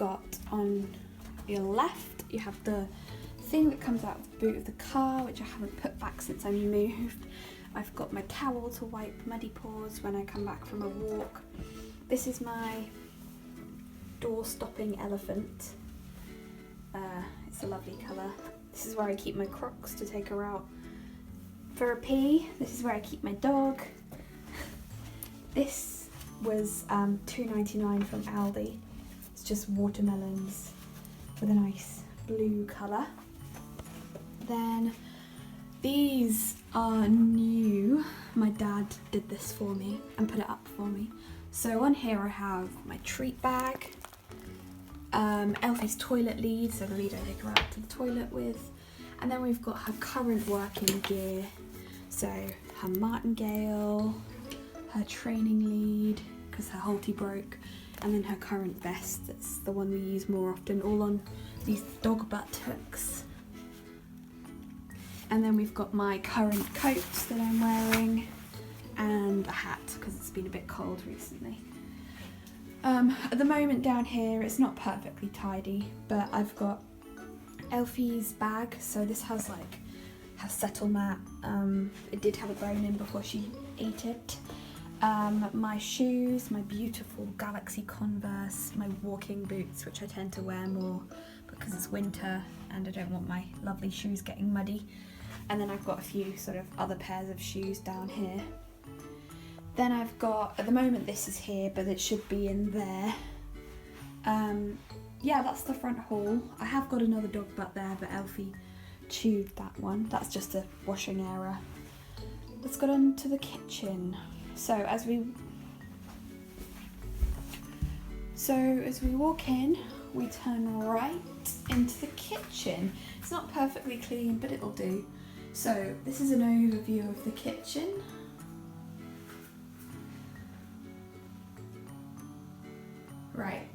got on your left, you have the thing that comes out of the boot of the car, which I haven't put back since I moved. I've got my towel to wipe muddy paws when I come back from a walk. This is my door-stopping elephant. It's a lovely colour. This is where I keep my CROCs to take her out for a pee. This is where I keep my dog. This was $2.99 from Aldi. It's just watermelons with a nice blue colour. Then these are new. My dad did this for me and put it up for me. So on here I have my treat bag, Elphie's toilet lead, so the lead I take her out to the toilet with, and then we've got her current working gear, so her martingale, her training lead because her halter broke, and then her current vest, that's the one we use more often, all on these dog butt hooks. And then we've got my current coats that I'm wearing and a hat because it's been a bit cold recently. At the moment down here it's not perfectly tidy, but I've got Elphie's bag, so this has like her settle mat. It did have a bone in before she ate it. My shoes, my beautiful Galaxy Converse, my walking boots, which I tend to wear more because it's winter and I don't want my lovely shoes getting muddy. And then I've got a few sort of other pairs of shoes down here. Then I've got, at the moment this is here, but it should be in there. Yeah, that's the front hall. I have got another dog butt there, but Elphie chewed that one. That's just a washing error. Let's go on to the kitchen. So as we walk in, we turn right into the kitchen. It's not perfectly clean, but it'll do. So this is an overview of the kitchen. Right.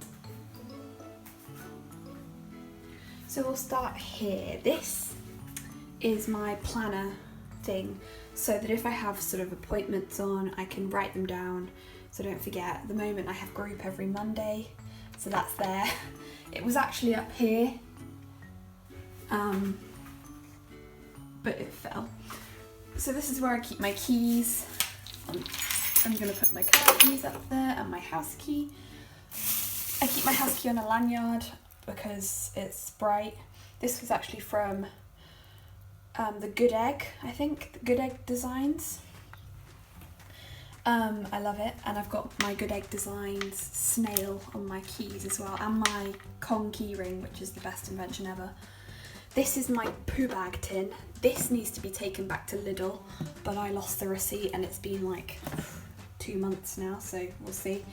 So we'll start here. This is my planner thing, so that if I have sort of appointments on, I can write them down so I don't forget. At the moment I have group every Monday, so that's there. It was actually up here, but it fell. So this is where I keep my keys. I'm going to put my car keys up there and my house key. I keep my house key on a lanyard because it's bright. This was actually from the Good Egg, I think, the Good Egg Designs. I love it, and I've got my Good Egg Designs snail on my keys as well, and my Kong key ring, which is the best invention ever. This is my poo bag tin. This needs to be taken back to Lidl, but I lost the receipt and it's been like 2 months now, so we'll see.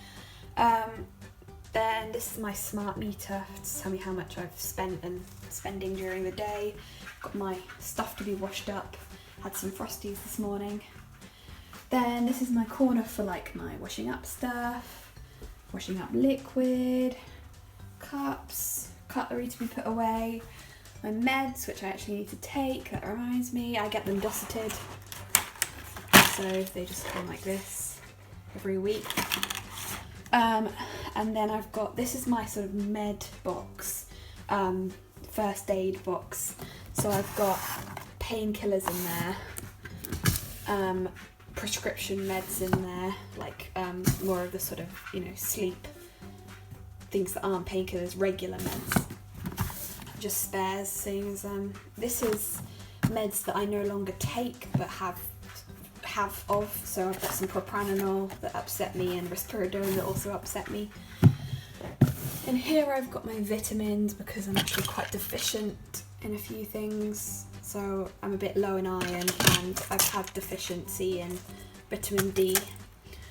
Then this is my smart meter to tell me how much I've spent and spending during the day. Got my stuff to be washed up. Had some Frosties this morning. Then this is my corner for like my washing up stuff, washing up liquid, cups, cutlery to be put away, my meds, which I actually need to take, that reminds me, I get them dusted, so they just come like this every week. And then I've got, this is my sort of med box, first aid box, so I've got painkillers in there, prescription meds in there, like more of the sort of, you know, sleep, things that aren't painkillers, regular meds. Just spares things. This is meds that I no longer take but have of, so I've got some propranolol that upset me and risperidone that also upset me. And here I've got my vitamins because I'm actually quite deficient in a few things, so I'm a bit low in iron and I've had deficiency in vitamin D,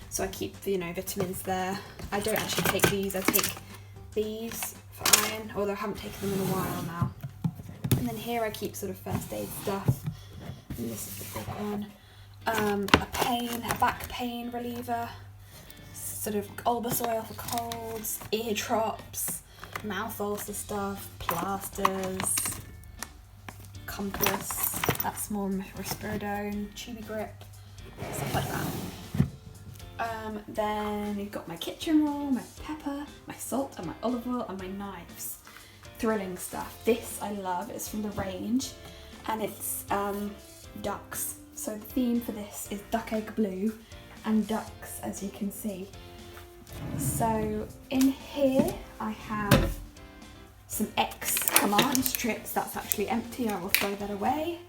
so I keep, you know, vitamins there. I don't actually take these, I take these for iron, although I haven't taken them in a while now. And then here I keep sort of first aid stuff, and this is the big one. A back pain reliever, sort of Albus oil for colds, ear drops, mouth ulcer stuff, plasters, compass, that's more risperidone, chewy grip, stuff like Then you've got my kitchen roll, my pepper, my salt and my olive oil and my knives. Thrilling stuff. This I love, it's from the range and it's ducks. So the theme for this is duck egg blue and ducks, as you can see. So in here I have some X command strips, that's actually empty, I will throw that away.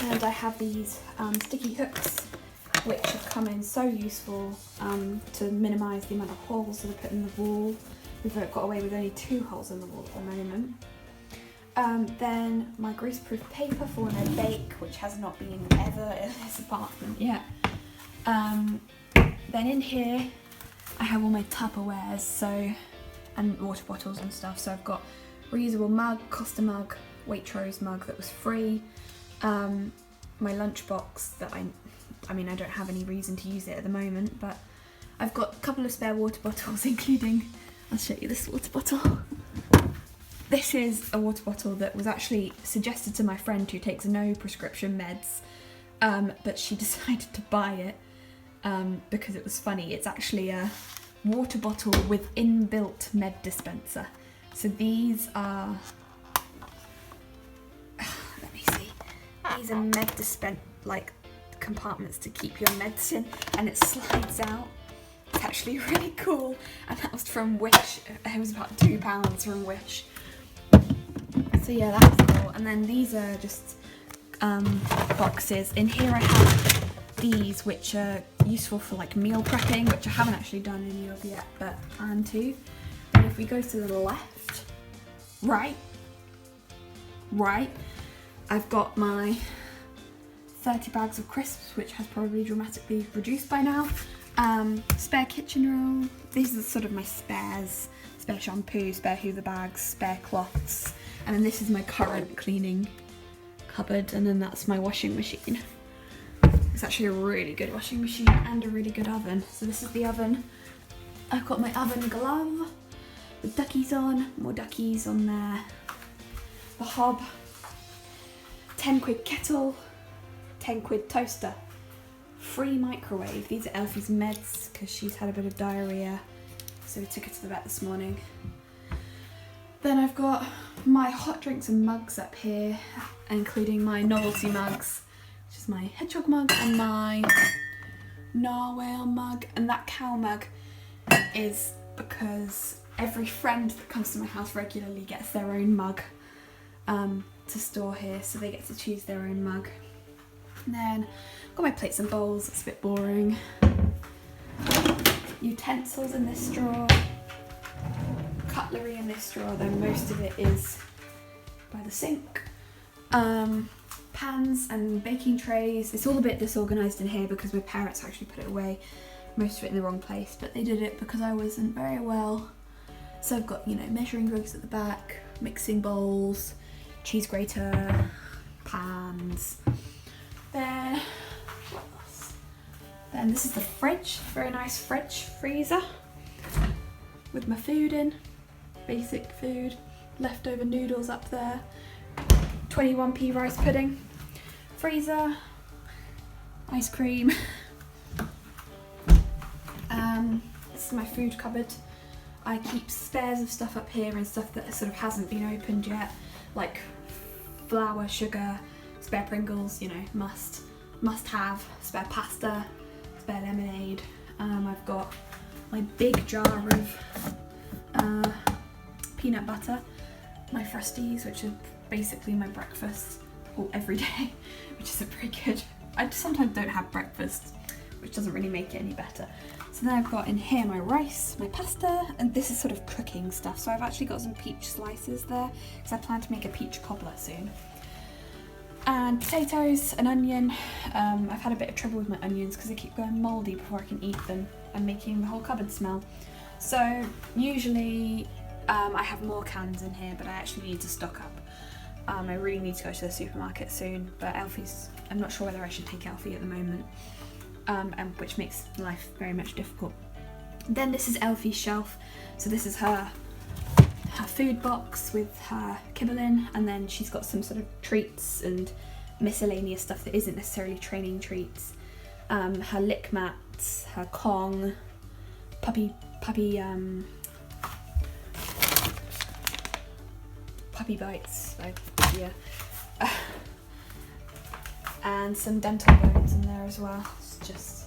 And I have these sticky hooks which have come in so useful to minimise the amount of holes that are put in the wall. We've got away with only 2 holes in the wall at the moment. Then my greaseproof paper for when I bake, which has not been ever in this apartment yet. Then in here I have all my Tupperwares, so, and water bottles and stuff. So I've got reusable mug, Costa mug, Waitrose mug that was free. My lunchbox that I mean I don't have any reason to use it at the moment, but I've got a couple of spare water bottles, including, I'll show you this water bottle. This is a water bottle that was actually suggested to my friend who takes no prescription meds, but she decided to buy it because it was funny. It's actually a water bottle with inbuilt med dispenser. So these are, let me see, these are med like compartments to keep your meds in, and it slides out. It's actually really cool, and that was from Wish. It was about £2 from Wish. So yeah, that's cool. And then these are just boxes. In here I have these which are useful for like meal prepping, which I haven't actually done any of yet, but I plan to. And if we go to the left, right, I've got my 30 bags of crisps, which has probably dramatically reduced by now. Spare kitchen roll. These are sort of my spares. Spare shampoo, spare Hoover bags, spare cloths. And then this is my current cleaning cupboard, and then that's my washing machine. It's actually a really good washing machine and a really good oven. So this is the oven. I've got my oven glove with duckies on, more duckies on there. The hob, 10 quid kettle, 10 quid toaster, free microwave. These are Elphie's meds because she's had a bit of diarrhea, so we took her to the vet this morning. Then I've got my hot drinks and mugs up here, including my novelty mugs, which is my hedgehog mug and my narwhal mug. And that cow mug is because every friend that comes to my house regularly gets their own mug to store here, so they get to choose their own mug. And then I've got my plates and bowls, it's a bit boring. Utensils in this drawer, cutlery in this drawer, though most of it is by the sink. Pans and baking trays. It's all a bit disorganised in here because my parents actually put it away, most of it in the wrong place, but they did it because I wasn't very well. So I've got, you know, measuring jugs at the back, mixing bowls, cheese grater, pans. Then, what else? Then this is the fridge, very nice fridge freezer with my food in, basic food, leftover noodles up there, 21p rice pudding, freezer, ice cream. This is my food cupboard. I keep spares of stuff up here and stuff that sort of hasn't been opened yet, like flour, sugar, spare Pringles, you know, must have, spare pasta, spare lemonade. I've got my big jar of peanut butter, my Frosties, which are basically my breakfast every day, which isn't very good. I sometimes don't have breakfast, which doesn't really make it any better. So then I've got in here my rice, my pasta, and this is sort of cooking stuff. So I've actually got some peach slices there because I plan to make a peach cobbler soon. And potatoes, an onion. I've had a bit of trouble with my onions because they keep going mouldy before I can eat them and making the whole cupboard smell. So usually I have more cans in here, but I actually need to stock up. I really need to go to the supermarket soon, but Elphie's, I'm not sure whether I should take Elphie at the moment, which makes life very much difficult. Then this is Elphie's shelf. So this is her food box with her kibble in, and then she's got some sort of treats and miscellaneous stuff that isn't necessarily training treats. Her lick mat treats, her Kong, puppy bites, yeah. And some dental bones in there as well. It's just,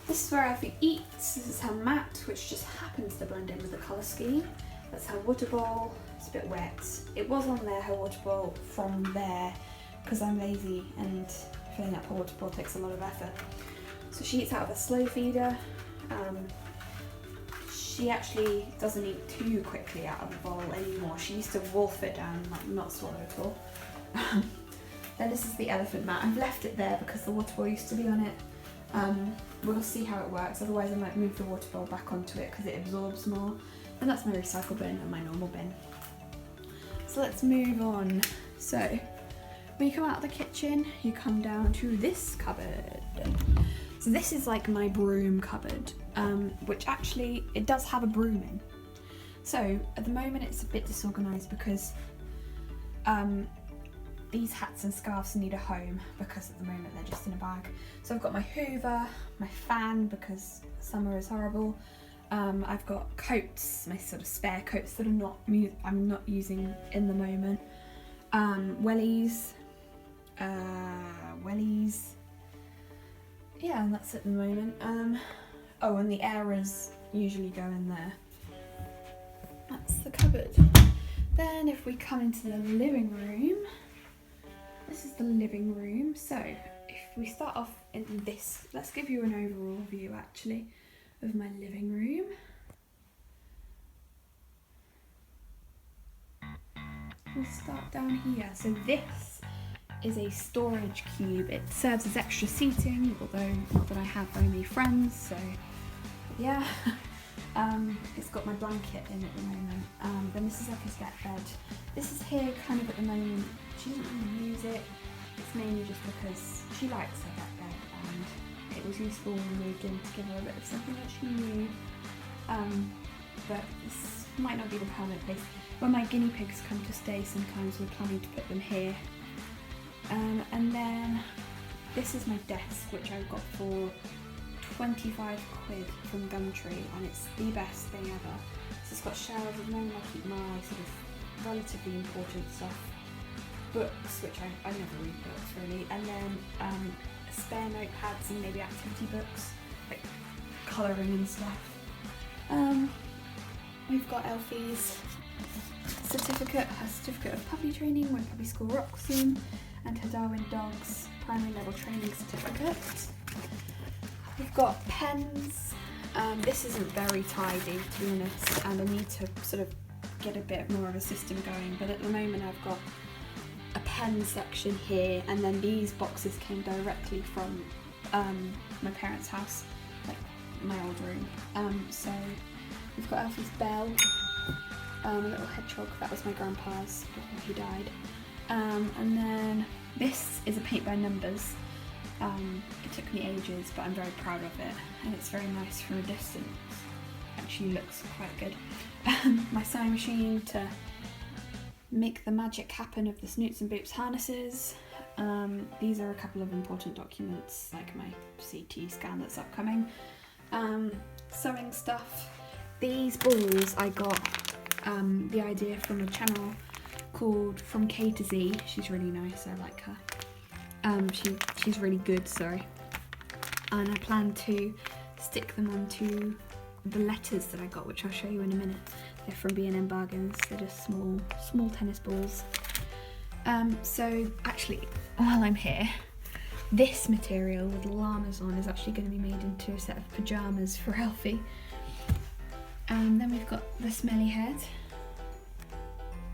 this is where Elphie eats. This is her mat, which just happens to blend in with the colour scheme. That's her water bowl. It's a bit wet. It was on there, her water bowl, from there, because I'm lazy and filling up her water bowl takes a lot of effort. So she eats out of a slow feeder. She actually doesn't eat too quickly out of the bowl anymore. She used to wolf it down, like not swallow at all. Then this is the elephant mat. I've left it there because the water bowl used to be on it. We'll see how it works, otherwise I might move the water bowl back onto it because it absorbs more. And that's my recycle bin and my normal bin. So let's move on. So when you come out of the kitchen, you come down to this cupboard. So this is like my broom cupboard, which actually, it does have a broom in. So at the moment it's a bit disorganised because these hats and scarves need a home because at the moment they're just in a bag. So I've got my Hoover, my fan because summer is horrible. I've got coats, my sort of spare coats that I'm not using in the moment. Wellies. Yeah, and that's it at the moment. Oh, and the errors usually go in there. That's the cupboard. Then if we come into the living room, this is the living room. So if we start off in this, let's give you an overall view actually of my living room. We'll start down here. So this is a storage cube. It serves as extra seating, although not that I have very many friends, so yeah. It's got my blanket in at the moment. Then this is like a step bed. This is here kind of at the moment. She doesn't really use it. It's mainly just because she likes her step bed and it was useful when we moved in to give her a bit of something that she knew. But this might not be the permanent place. When my guinea pigs come to stay, sometimes we're planning to put them here. And then this is my desk, which I got for 25 quid from Gumtree, and it's the best thing ever. So it's got shelves, at the moment I keep my sort of relatively important stuff, books, which I never read books really, and then spare notepads and maybe activity books, like colouring and stuff. We've got Elphie's certificate, her certificate of puppy training when puppy school rocks soon, and her Darwin Dogs primary level training certificate. We've got pens. This isn't very tidy, to be honest, and I need to sort of get a bit more of a system going, but at the moment I've got a pen section here, and then these boxes came directly from my parents' house, like my old room. So we've got Elphie's bell, a little hedgehog, that was my grandpa's before he died. And then this is a paint by numbers. It took me ages, but I'm very proud of it, and it's very nice from a distance. Actually looks quite good. My sewing machine to make the magic happen of the Snoots and Boops harnesses. These are a couple of important documents, like my CT scan that's upcoming. Sewing stuff. These balls I got the idea from a channel called From K to Z. She's really nice, I like her. She's really good, sorry. And I plan to stick them onto the letters that I got, which I'll show you in a minute. They're from B&M Bargains. They're just small tennis balls. So actually, while I'm here, this material with llamas on is actually going to be made into a set of pyjamas for Elphie. And then we've got the smelly head.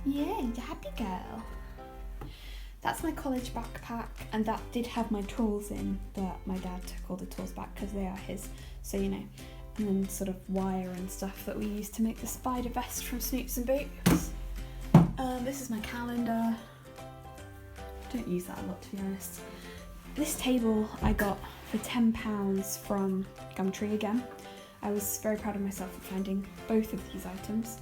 Yeah, you're a happy girl. That's my college backpack, and that did have my tools in, but my dad took all the tools back because they are his, so you know. And then sort of wire and stuff that we used to make the spider vest from Snoots and Boots. This is my calendar. Don't use that a lot, to be honest. This table I got for £10 from Gumtree again. I was very proud of myself for finding both of these items.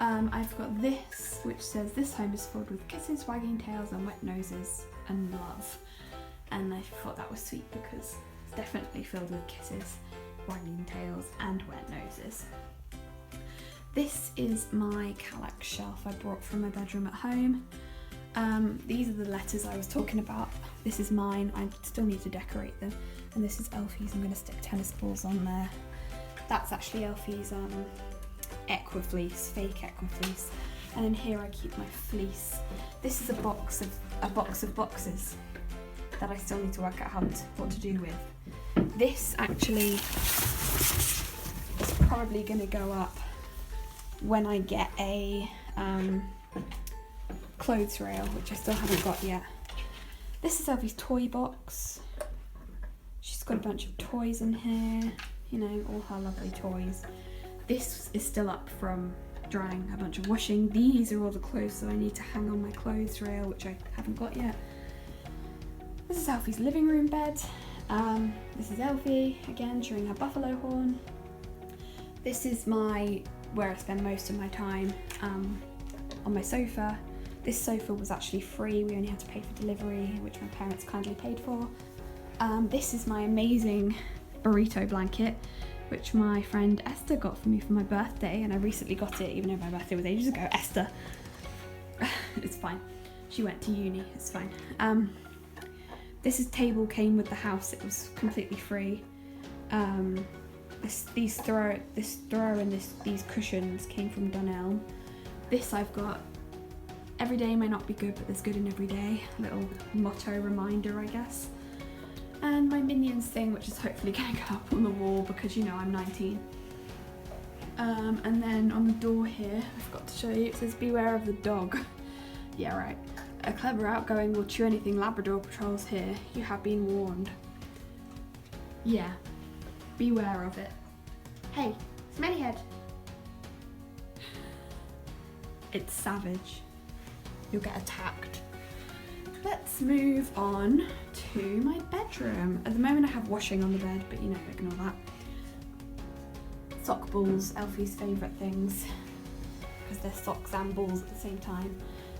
I've got this, which says, "This home is filled with kisses, wagging tails and wet noses and love." And I thought that was sweet because It's definitely filled with kisses, wagging tails and wet noses. This is my Kallax shelf I brought from my bedroom at home. These are the letters I was talking about. This is mine, I still need to decorate them. And this is Elphie's, I'm going to stick tennis balls on there. That's actually Elphie's Equifleece, fake Equifleece. And then here I keep my fleece. This is a box of boxes that I still need to work out what to do with. This actually is probably going to go up when I get a clothes rail, which I still haven't got yet. This is Elphie's toy box. She's got a bunch of toys in here, you know, all her lovely toys. This is still up from drying a bunch of washing. These are all the clothes that I need to hang on my clothes rail, which I haven't got yet. This is Elphie's living room bed. This is Elphie, again, chewing her buffalo horn. This is where I spend most of my time, on my sofa. This sofa was actually free, we only had to pay for delivery, which my parents kindly paid for. This is my amazing burrito blanket, which my friend Esther got for me for my birthday, and I recently got it, even though my birthday was ages ago. Esther, it's fine. She went to uni, it's fine. This table came with the house, it was completely free. This throw and these cushions came from Dunelm. This I've got, every day may not be good, but there's good in every day. Little motto reminder, I guess. And my Minions thing, which is hopefully going to go up on the wall because, you know, I'm 19. And then on the door here, I forgot to show you, it says beware of the dog. Yeah, right. A clever outgoing will chew anything Labrador patrols here. You have been warned. Yeah, beware of it. Hey, Smellyhead. It's savage. You'll get attacked. Let's move on to my bedroom. At the moment I have washing on the bed, but you know, ignore that. Sock balls, Elphie's favourite things, because they're socks and balls at the same time.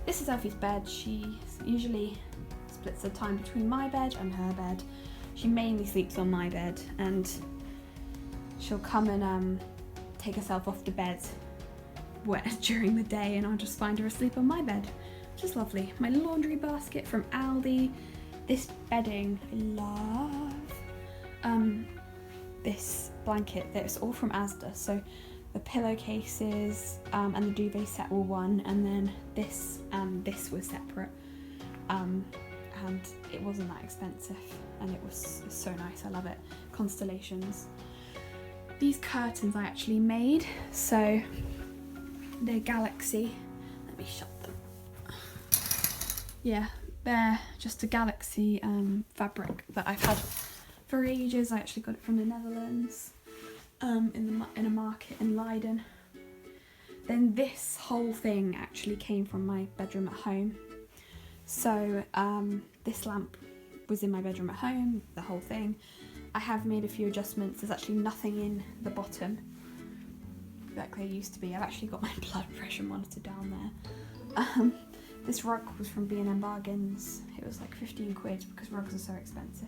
This is Elphie's bed. She usually splits her time between my bed and her bed. She mainly sleeps on my bed, and she'll come and take herself off the bed during the day, and I'll just find her asleep on my bed, which is lovely. My laundry basket from Aldi. This bedding, I love. This blanket, that's all from ASSiSTANCE. So the pillowcases and the duvet set were one, and then this and this was separate. And it wasn't that expensive, and it's so nice, I love it. Constellations. These curtains I actually made, so they're Galaxy. Let me shut them. Yeah, they're just a Galaxy fabric that I've had for ages. I actually got it from the Netherlands, in a market in Leiden. Then this whole thing actually came from my bedroom at home. So this lamp was in my bedroom at home, the whole thing. I have made a few adjustments. There's actually nothing in the bottom like there used to be. I've actually got my blood pressure monitor down there. This rug was from B&M Bargains. It was like 15 quid because rugs are so expensive.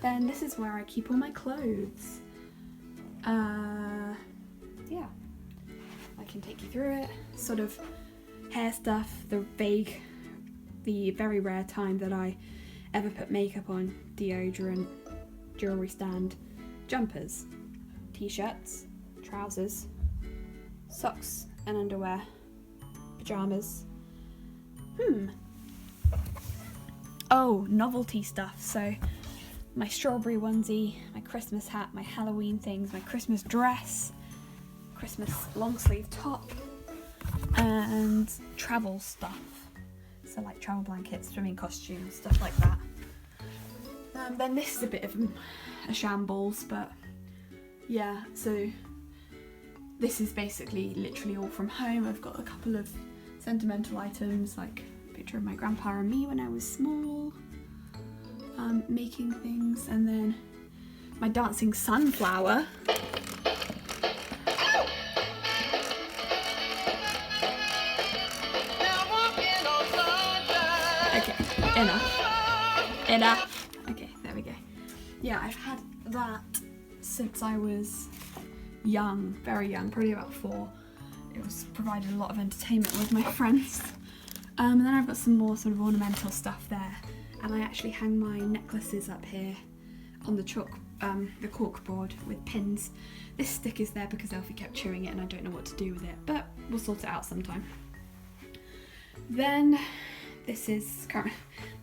Then this is where I keep all my clothes. Yeah, I can take you through it. Sort of hair stuff, the very rare time that I ever put makeup on, deodorant, jewellery stand, jumpers, t-shirts, trousers, socks and underwear, pyjamas. Oh, novelty stuff. So my strawberry onesie, my Christmas hat, my Halloween things, my Christmas dress, Christmas long sleeve top, and travel stuff. So like travel blankets, swimming costumes, stuff like that. Then this is a bit of a shambles, but yeah, so this is basically literally all from home. I've got a couple of sentimental items, like a picture of my grandpa and me when I was small, making things, and then my dancing sunflower. Okay, enough. Okay, there we go. yeah, I've had that since I was young, very young, probably about 4. It was provided a lot of entertainment with my friends. And then I've got some more sort of ornamental stuff there, and I actually hang my necklaces up here on the the cork board with pins. This stick is there because Elphie kept chewing it and I don't know what to do with it, but we'll sort it out sometime. Then this is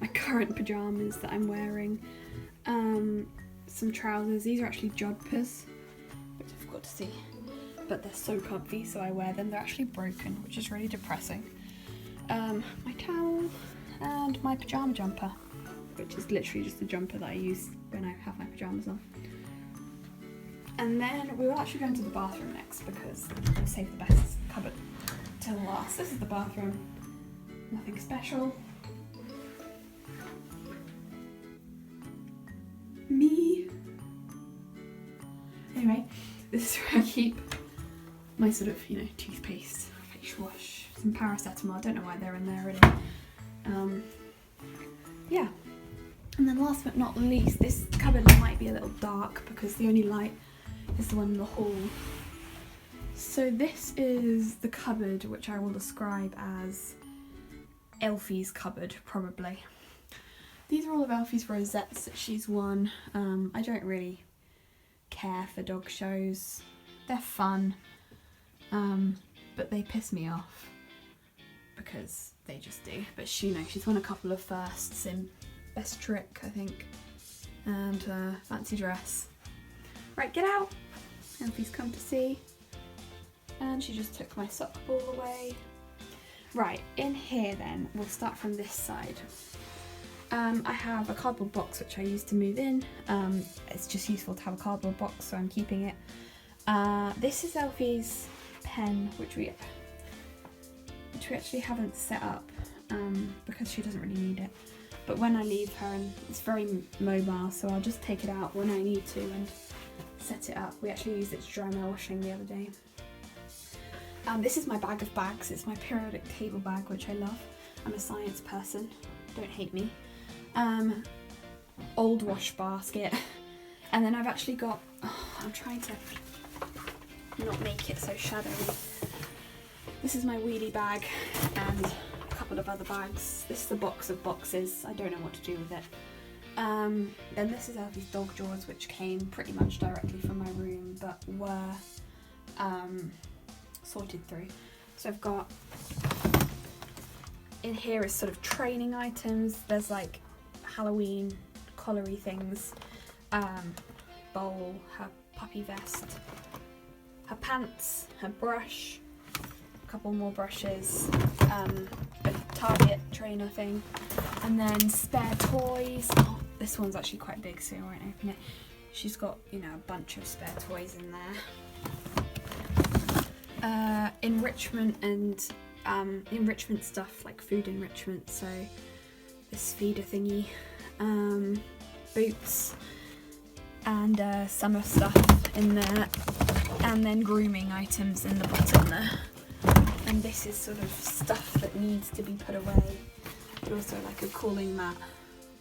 my current pyjamas that I'm wearing. Some trousers. These are actually jodhpurs, which I forgot to see, but they're so comfy, so I wear them. They're actually broken, which is really depressing. My towel and my pyjama jumper, which is literally just the jumper that I use when I have my pyjamas on. And then we will actually go into the bathroom next because I'm going to save the best cupboard till last. This is the bathroom. Nothing special. Me. Anyway, this is where I keep my sort of, toothpaste, face wash, some paracetamol. I don't know why they're in there really. Yeah. And then last but not least, this cupboard might be a little dark because the only light is the one in the hall. So this is the cupboard, which I will describe as Elphie's cupboard, probably. These are all of Elphie's rosettes that she's won. I don't really care for dog shows. They're fun, but they piss me off because they just do. But she's won a couple of firsts in Best Trick, I think, and Fancy Dress. Right, get out! Elphie's come to see. And she just took my sock ball away. Right, in here then, we'll start from this side. I have a cardboard box which I use to move in. It's just useful to have a cardboard box, so I'm keeping it. This is Elphie's pen, which we actually haven't set up because she doesn't really need it. But when I leave her, and it's very mobile, so I'll just take it out when I need to and set it up. We actually used it to dry my washing the other day. This is my bag of bags. It's my periodic table bag, which I love. I'm a science person, don't hate me. Old wash basket. And then I've actually got, I'm trying to not make it so shadowy. This is my wheelie bag and a couple of other bags. This is the box of boxes. I don't know what to do with it. Then this is Elphie's dog drawers, which came pretty much directly from my room, but were sorted through. So I've got, in here is sort of training items. There's like Halloween collary things, bowl, her puppy vest, her pants, her brush, a couple more brushes, a Target trainer thing, and then spare toys. Oh, this one's actually quite big, so I won't open it. She's got, a bunch of spare toys in there. Enrichment and enrichment stuff, like food enrichment, so this feeder thingy, boots, and summer stuff in there, and then grooming items in the bottom there. And this is sort of stuff that needs to be put away. But also like a cooling mat,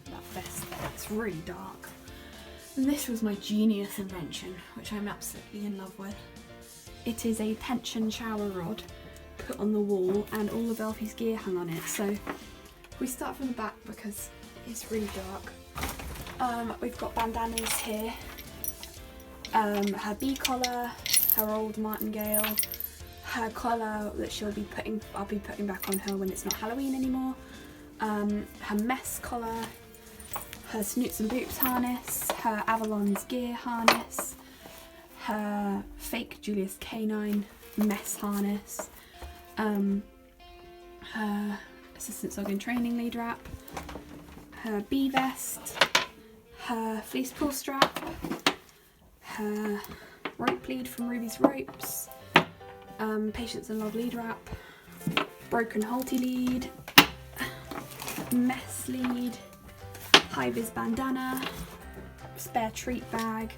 that vest there, it's really dark. And this was my genius invention, which I'm absolutely in love with. It is a tension shower rod put on the wall and all of Elphie's gear hung on it. So we start from the back because it's really dark. We've got bandanas here, her bee collar, her old martingale, her collar that I'll be putting back on her when it's not Halloween anymore, her mess collar, her Snoots and Boots harness, her Avalon's gear harness, her fake Julius Canine mess harness, her Assistant Dog in Training lead wrap, her bee vest, her fleece pull strap, her rope lead from Ruby's Ropes, Patience and Love lead wrap, broken halty lead, mess lead, high-vis bandana, spare treat bag,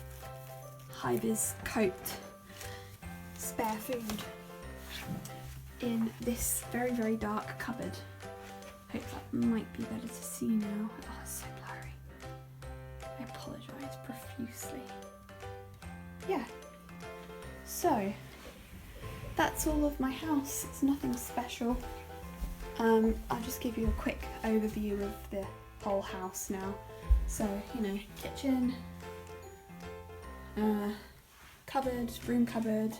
high-vis coat, spare food in this very, very dark cupboard. Hope that might be better to see now. Oh, it's so blurry. I apologise. this profusely. Yeah, so that's all of my house. It's nothing special. I'll just give you a quick overview of the whole house now. So, you know, kitchen, cupboard, room cupboard,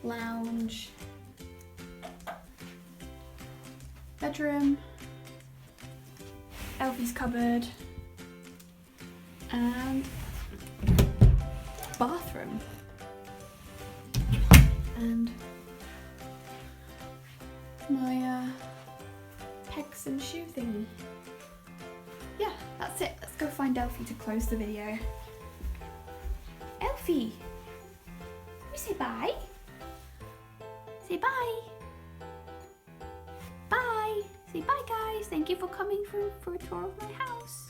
lounge, bedroom, Elphie's cupboard, and bathroom, and my pegs and shoe thingy. Yeah, that's it. Let's go find Elphie to close the video. Elphie! You say bye? Say bye! Bye! Say bye, guys! Thank you for coming for a tour of my house.